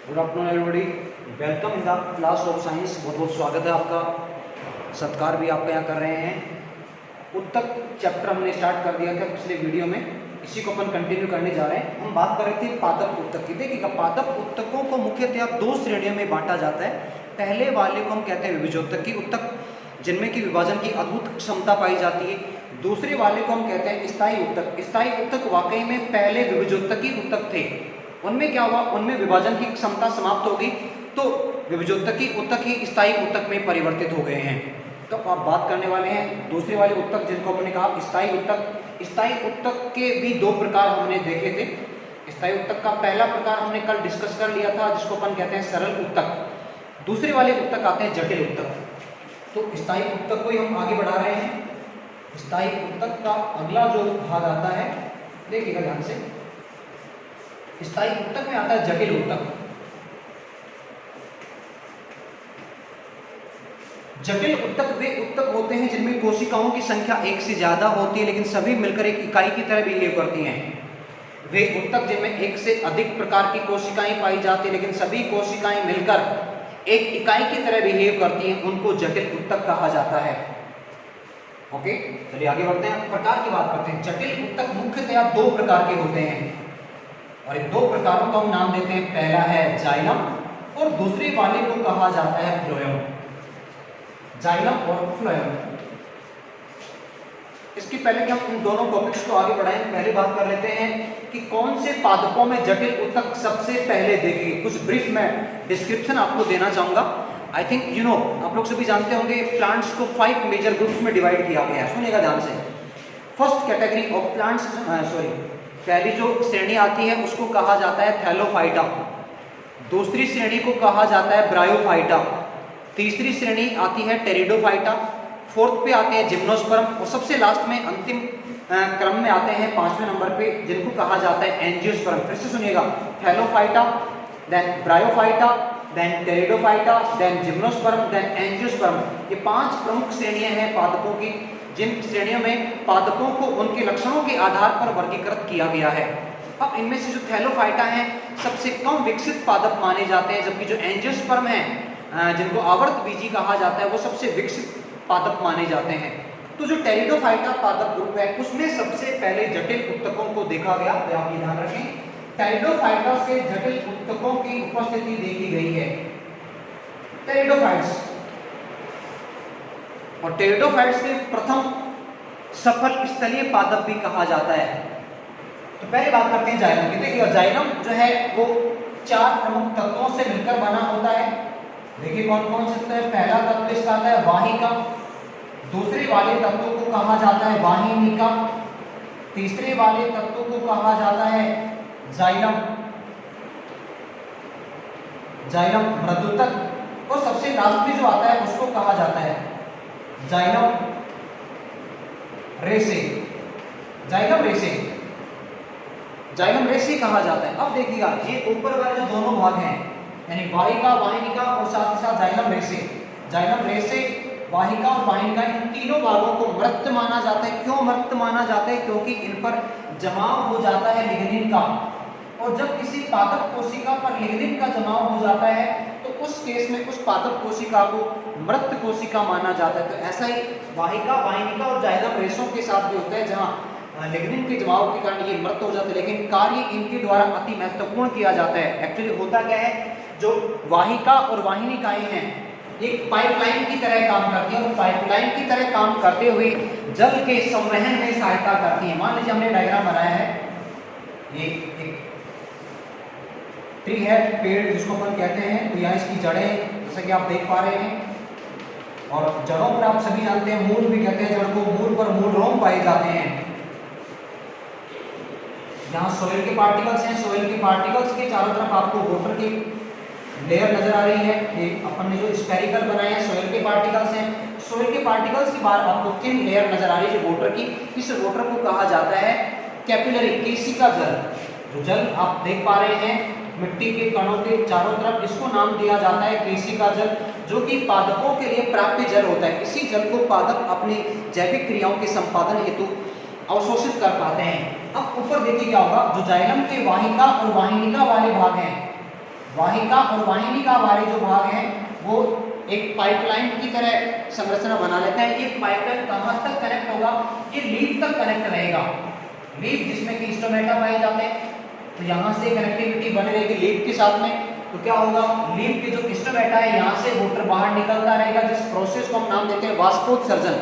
Good afternoon everybody, welcome in the class of science. बहुत बहुत स्वागत है आपका, सत्कार भी आपका यहाँ कर रहे हैं। उत्तक चैप्टर हमने स्टार्ट कर दिया था पिछले वीडियो में, इसी को अपन कंटिन्यू करने जा रहे हैं। हम बात कर रहे थे पादप उत्तक की। देखिएगा, पादप उत्तकों को मुख्यतः दो श्रेणियों में बांटा जाता है। पहले वाले को हम कहते हैं विभाजोत्तकी उत्तक, जिनमें कि विभाजन की अद्भुत क्षमता पाई जाती है। दूसरे वाले को हम कहते हैं स्थायी उत्तक। स्थायी उत्तक वाकई में पहले विभाजोत्तकी उत्तक थे। उनमें क्या हुआ, उनमें विभाजन की क्षमता समाप्त हो गई, तो विभाजोत्तकी उत्तक ही स्थायी उत्तक में परिवर्तित हो गए हैं। तो आप बात करने वाले हैं दूसरे वाले उत्तक, जिनको हमने कहा स्थायी उत्तक। स्थायी उत्तक के भी दो प्रकार हमने देखे थे। स्थायी उत्तक का पहला प्रकार हमने कल डिस्कस कर लिया था, जिसको अपन कहते हैं सरल उत्तक। दूसरे वाले उत्तक आते हैं जटिल उत्तक। तो स्थायी उत्तक को ही हम आगे बढ़ा रहे हैं। स्थायी उत्तक का अगला जो भाग आता है, देखिएगा ध्यान से, स्थायी उत्तक में आता है जटिल उत्तक। जटिल उत्तक वे उत्तक होते हैं जिनमें कोशिकाओं की संख्या एक से ज्यादा होती है, लेकिन सभी मिलकर एक इकाई की तरह बिहेव करती हैं। वे उत्तक जिनमें एक से अधिक प्रकार की कोशिकाएं पाई जाती है, लेकिन सभी कोशिकाएं मिलकर एक इकाई की तरह बिहेव करती हैं, उनको जटिल उत्तक कहा जाता है। ओके, चलिए आगे बढ़ते हैं, प्रकार की बात करते हैं। जटिल उत्तक मुख्यतः दो प्रकार के होते हैं, और इन दो प्रकारों को हम नाम देते हैं। पहला है जाइलम और दूसरे वाले को कहा जाता है फ्लोएम। जाइलम और फ्लोएम। इसके पहले कि हम इन दोनों टॉपिक्स को आगे बढ़ाएं, पहले बात कर लेते हैं कि कौन से पादपों में जटिल उत्तक सबसे पहले देखे। कुछ ब्रीफ में डिस्क्रिप्शन आपको देना चाहूंगा। आई थिंक यू नो, आप लोग सभी जानते होंगे, प्लांट्स को 5 मेजर ग्रुप्स में डिवाइड किया गया है। सुनिएगा ध्यान से। फर्स्ट कैटेगरी ऑफ प्लांट्स, पहली जो श्रेणी आती है उसको कहा जाता है थैलोफाइटा। दूसरी श्रेणी को कहा जाता है ब्रायोफाइटा। तीसरी श्रेणी आती है टेरिडोफाइटा। फोर्थ पे आते हैं जिम्नोस्पर्म, और सबसे लास्ट में अंतिम क्रम में आते हैं 5वें नंबर पे, जिनको कहा जाता है एंजियोस्पर्म। फिर से सुनिएगा, thallophyta, then bryophyta, then pteridophyta, then gymnosperm, then angiosperm. ये 5 प्रमुख श्रेणियां हैं पादपों की, जिन श्रेणियों में पादपों को उनके लक्षणों के आधार पर वर्गीकृत किया गया है। अब इनमें से जो थैलोफाइटा हैं सबसे कम विकसित पादप माने जाते हैं, जबकि जो एंजियोस्पर्म हैं, जिनको आवर्त बीजी कहा जाता है, वो सबसे विकसित पादप माने जाते हैं। तो जो टेरिडोफाइटा पादप ग्रुप है, उसमें सबसे पहले जटिल उत्तकों को देखा गया। तो आप ये ध्यान रखें, टेरिडोफाइटा से जटिल उत्तकों की उपस्थिति देखी गई है। टेरिडोफाइट्स, और टेरिडोफाइट्स के प्रथम सफल स्थलीय पादप भी कहा जाता है। तो पहले बात करते हैं जाइलम की। देखिए, जाइलम जो है वो 4 प्रमुख तत्वों से मिलकर बना होता है। देखिए कौन कौन से तत्व है। पहला तत्व इसका आता है वाहिका। दूसरे वाले तत्व को कहा जाता है वाहिनिका। तीसरे वाले तत्व को कहा जाता है जाइलम, जाइलम मृदुतक। और सबसे लास्ट में जो आता है उसको कहा जाता है जाइलम रेसे। जाइलम रेसे, जाइलम रेसे कहा जाता है। अब देखिएगा, ये ऊपर वाले जो दोनों भाग हैं, यानी वाहिका, वाहिनिका और साथ ही साथ जाइलम रेसे। जाइलम रेसे, वाहिका और वाहिनिका, इन तीनों भागों को मृत माना जाता है। क्यों मृत माना जाता है? क्योंकि इन पर जमाव हो जाता है लिग्निन का, और जब किसी पादप कोशिका पर लिग्निन का जमाव हो जाता है तो उस केस में उस पादप कोशिका को मृत कोशिका माना जाता है। तो ऐसा ही वाहिका, वाहिनिका और जाइलम रेशों के साथ भी होता है, जहां लिग्निन के जमाव के कारण ये मृत हो जाते हैं, लेकिन कार्य इनके द्वारा अति महत्वपूर्ण किया जाता है। एक्चुअली होता क्या है, जो वाहिका और वाहिनिकाएं हैं, एक पाइपलाइन की तरह काम करती है, और पाइपलाइन की तरह काम करते हुए जल के संवहन में सहायता करती है। मान लीजिए हमने डायग्राम बनाया है, ये एक ट्री है, पेड़ जिसको अपन कहते हैं। तो यहाँ इसकी जड़ें, जैसा कि आप देख पा रहे हैं, और जड़ों पर आप सभी जानते हैं मूल भी कहते हैं जड़ को। मूल पर मूल रोम पाए जाते हैं। यहाँ सोइल के पार्टिकल्स हैं, सोइल के पार्टिकल्स के चारों तरफ आपको वाटर की लेयर नजर आ रही है। ये अपन ने जो स्फेरिकल बनाए हैं सोइल के पार्टिकल्स हैं। सोइल के पार्टिकल्स के बाद आपको थिन लेयर नजर आ रही है जो वाटर की। इस वाटर को कहा जाता है कैपिलरी, केशिका जल। जो जल आप देख पा रहे हैं मिट्टी के कणों के चारों तरफ, इसको नाम दिया जाता है केशिका जल, जो कि पादपों के लिए प्राप्य जल होता है। इसी जल को पादप अपनी जैविक क्रियाओं के संपादन हेतु अवशोषित कर पाते हैं। अब ऊपर देखिए क्या होगा, जो जाइलम के वाहिका और वाहिनिका वाले भाग हैं, वाहिका और वाहिनिका वाले जो भाग हैं वो एक पाइपलाइन की तरह संरचना बना लेते हैं। ये पाइपलाइन कहाँ तक कनेक्ट होगा? ये लीफ तक कनेक्ट रहेगा। लीफ जिसमें कि स्टोमेटा पाए जाते हैं, तो यहाँ से कनेक्टिविटी बनी रहेगी लीफ के साथ में। तो क्या होगा, लीफ के जो स्टोमेटा है यहाँ से वाटर बाहर निकलता रहेगा, जिस प्रोसेस को हम नाम देते हैं वाष्पोत्सर्जन।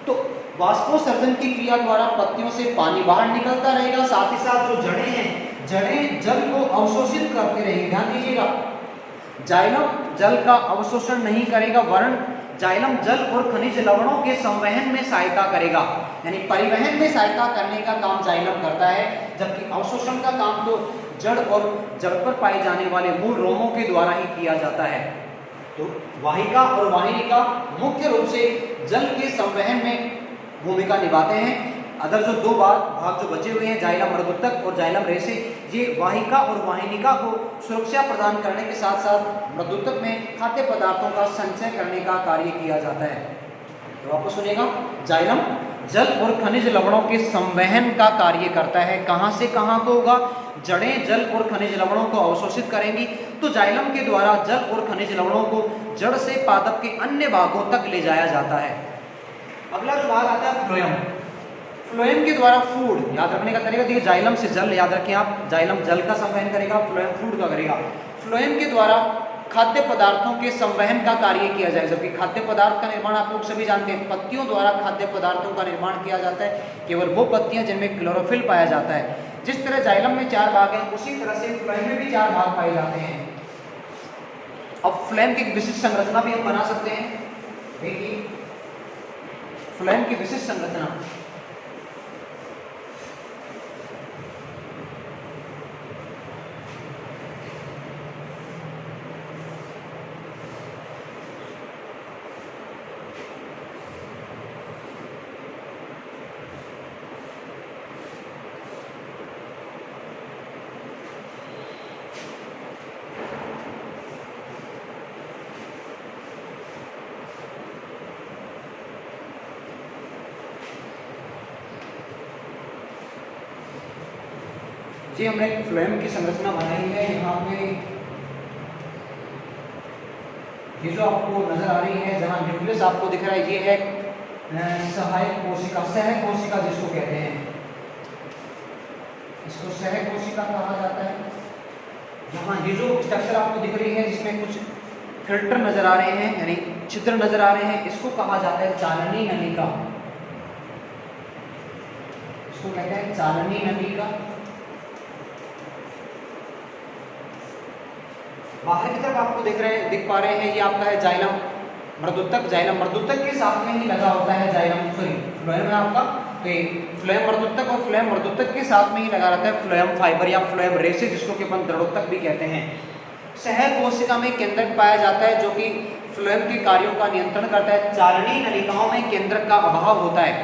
तो वाष्पोत्सर्जन की क्रिया द्वारा पत्तियों से पानी बाहर निकलता रहेगा, साथ ही साथ जो जड़ें हैं, जड़ें जल को अवशोषित करते रहेंगे। ध्यान दीजिएगा, जाइलम जल का अवशोषण नहीं करेगा, वरन जाइलम जल और खनिज लवणों के संवहन में सहायता करेगा, यानी परिवहन में सहायता करने का काम जाइलम करता है, जबकि अवशोषण का काम तो जड़ और जड़ पर पाए जाने वाले मूल रोमों के द्वारा ही किया जाता है। तो वाहिका और वाहिनिका मुख्य रूप से जल के संवहन में भूमिका निभाते हैं। अदर जो दो भाग जो बचे हुए हैं, जाइलम मृदुतक और जाइलम रेसे, ये वाहिका और वाहिनिका को सुरक्षा प्रदान करने के साथ साथ मृदुतक में खाद्य पदार्थों का संचय करने का कार्य किया जाता है। तो वापस सुनिएगा, जाइलम जल और खनिज लवणों के संवहन का कार्य करता है। कहाँ से कहाँ को होगा? जड़ें जल और खनिज लवणों को अवशोषित करेंगी, तो जाइलम के द्वारा जल और खनिज लवणों को जड़ से पादप के अन्य भागों तक ले जाया जाता है। अगला जो भाग आता है फ्लोएम। फ्लोएम के द्वारा फूड, याद रखने का तरीका देखिए, जाइलम से जल याद रखें आप, जाइलम जल का संवहन करेगा, फ्लोएम फूड का करेगा। फ्लोएम के द्वारा खाद्य पदार्थों के संवहन का कार्य किया जाए, जबकि खाद्य पदार्थ का निर्माण आप लोग सभी जानते हैं, पत्तियों द्वारा खाद्य पदार्थों का निर्माण किया जाता है। केवल वो पत्तियां जिनमें क्लोरोफिल पाया जाता है। जिस तरह जाइलम में 4 भाग हैं, उसी तरह से फ्लोएम में भी 4 भाग पाए जाते हैं। अब फ्लोएम की विशिष्ट संरचना भी हम बना सकते हैं। देखिए, फ्लोएम की विशिष्ट संरचना, जी हमने एक फ्लोएम की संरचना बनाई है। यहाँ पे ये जो आपको नजर आ रही है, जहाँ न्यूक्लियस आपको दिख रहा है, ये है सहायक कोशिका, सह कोशिका जिसको कहते हैं, इसको सह कोशिका कहा जाता है। यहाँ ये जो स्ट्रक्चर आपको दिख रही है, जिसमें कुछ फिल्टर नजर आ रहे हैं, यानी छिद्र नजर आ रहे हैं, इसको कहा जाता है चालनी नलिका। इसको कहते हैं चालनी नलिका। बाहर की तरफ आपको दिख पा रहे हैं, ये आपका है जाइलम मृदुतक। जाइलम मृदुतक के साथ में ही लगा होता है जाइलम, सॉरी फ्लोएम है आपका, तो फ्लोएम मृदुतक और फ्लोएम मृदुतक के साथ में ही लगा रहता है फ्लोएम फाइबर या फ्लोएम रेसे, जिसको कि अपन दृढ़ोत्तक भी कहते हैं। सह कोशिका में केंद्रक पाया जाता है, जो कि फ्लोएम के कार्यों का नियंत्रण करता है। चालनी नलिकाओं में केंद्रक का अभाव होता है।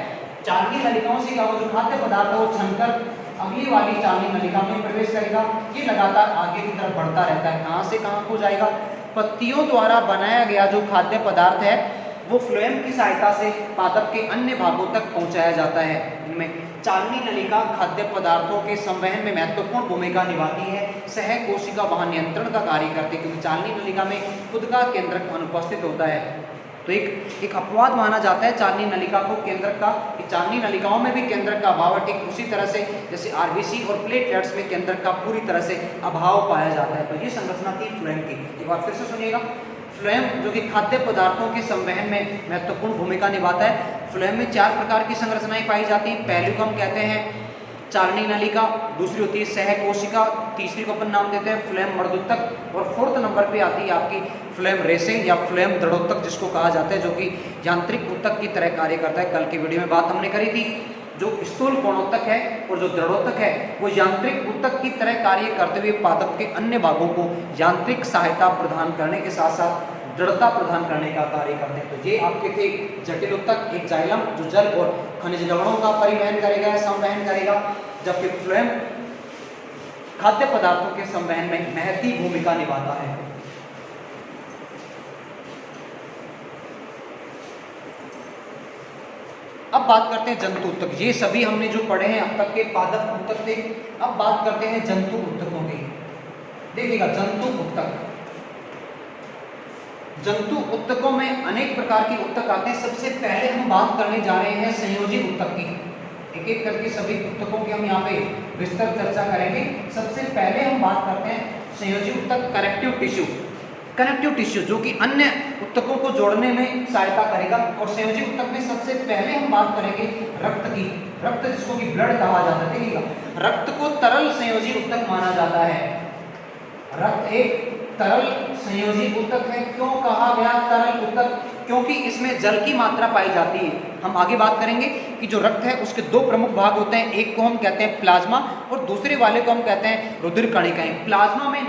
चालनी नलिकाओं से क्या होगा, जो खाद्य पदार्थ है वो छनकर अगली वाली चालनी नलिका में प्रवेश करेगा। ये लगातार आगे की तरफ बढ़ता रहता है। कहाँ से कहाँ को जाएगा? पत्तियों द्वारा बनाया गया जो खाद्य पदार्थ है वो फ्लोएम की सहायता से पादप के अन्य भागों तक पहुंचाया जाता है। इनमें चालनी नलिका खाद्य पदार्थों के संवहन में महत्वपूर्ण भूमिका निभाती है। सह कोशिका वहां नियंत्रण का कार्य करती है, क्योंकि चालनी नलिका में खुद का केंद्रक अनुपस्थित होता है। तो एक अपवाद माना जाता है चालनी नलिका को केंद्रक का, कि चालनी नलिकाओं में भी केंद्रक का अभाव है। ठीक उसी तरह से जैसे आरबीसी और प्लेटलेट्स में केंद्रक का पूरी तरह से अभाव पाया जाता है। तो ये संरचना थी फ्लोएम की। एक बार फिर से सुनिएगा, फ्लोएम जो कि खाद्य पदार्थों के संवहन में महत्वपूर्ण भूमिका निभाता है। फ्लोएम में 4 प्रकार की संरचनाएं पाई जाती हैं। पहली को हम कहते हैं चालनी नलिका, दूसरी होती है सह कोशिका, तीसरी को अपन नाम देते हैं फ्लोएम मर्दोत्तक, और 4th नंबर पे आती है आपकी फ्लोएम रेसिंग या फ्लोएम दृढ़ोत्तक, जिसको कहा जाता है, जो कि यांत्रिक उत्तक की तरह कार्य करता है। कल की वीडियो में बात हमने करी थी, जो स्थूल कोणोत्तक है और जो दृढ़ोत्तक है वो यांत्रिक उत्तक की तरह कार्य करते हुए पादप के अन्य भागों को यांत्रिक सहायता प्रदान करने के साथ साथ दृढ़ता प्रदान करने का कार्य करते हैं। तो ये आपके थे जटिल उत्तक, एक जाइलम जो जल और खनिज लवणों का परिवहन करेगा या संवहन करेगा, जबकि फ्लोएम खाद्य पदार्थों के संवहन में महती भूमिका निभाता है। अब बात करते हैं जंतु उत्तक। ये सभी हमने जो पढ़े हैं अब तक के पादप उत्तक थे। अब बात करते हैं जंतु उत्तकों की। देखिएगा जंतु ऊतक, जंतु ऊतकों में अनेक प्रकार के ऊतक आते हैं। सबसे पहले हम बात करने जा रहे हैं संयोजी ऊतक की। एक एक करके सभी ऊतकों की हम यहाँ पे विस्तृत चर्चा करेंगे। सबसे पहले हम बात करते हैं संयोजी ऊतक, कनेक्टिव टिश्यू। कनेक्टिव टिश्यू जो कि अन्य ऊतकों को जोड़ने में सहायता करेगा। और संयोजी ऊतक में सबसे पहले हम बात करेंगे रक्त की। रक्त जिसको कि ब्लड कहा जाता है, देखिएगा रक्त को तरल संयोजी ऊतक माना जाता है। रक्त एक तरल संयोजी ऊतक है। क्यों कहा गया तरल ऊतक? क्योंकि इसमें जल की मात्रा पाई जाती है। हम आगे बात करेंगे कि जो रक्त है उसके दो प्रमुख भाग होते हैं, एक को हम कहते हैं प्लाज्मा और दूसरे वाले को हम कहते हैं रुधिर कणिकाएं। प्लाज्मा में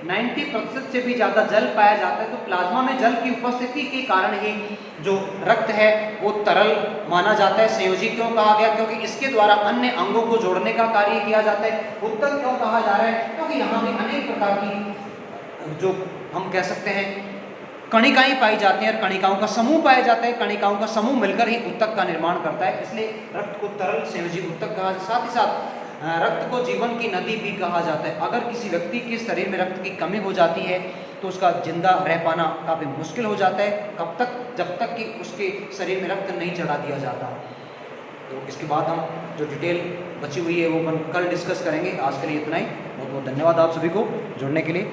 90% से भी ज़्यादा जल पाया जाता है। तो प्लाज्मा में जल की उपस्थिति के कारण ही जो रक्त है वो तरल माना जाता है। संयोजी क्यों कहा गया? क्योंकि इसके द्वारा अन्य अंगों को जोड़ने का कार्य किया जाता है। ऊतक क्यों कहा जा रहा है? क्योंकि यहाँ पे अनेक प्रकार की जो हम कह सकते हैं कणिकाएं पाई जाती हैं और कणिकाओं का समूह पाया जाता है। कणिकाओं का समूह मिलकर ही ऊतक का निर्माण करता है। इसलिए रक्त को तरल संयोजी ऊतक कहा। साथ ही साथ रक्त को जीवन की नदी भी कहा जाता है। अगर किसी व्यक्ति के शरीर में रक्त की कमी हो जाती है तो उसका जिंदा रह पाना काफ़ी मुश्किल हो जाता है। कब तक? जब तक कि उसके शरीर में रक्त नहीं चढ़ा दिया जाता। तो इसके बाद हम जो डिटेल बची हुई है वो अपन कल डिस्कस करेंगे। आज के लिए इतना ही। बहुत बहुत धन्यवाद आप सभी को जुड़ने के लिए।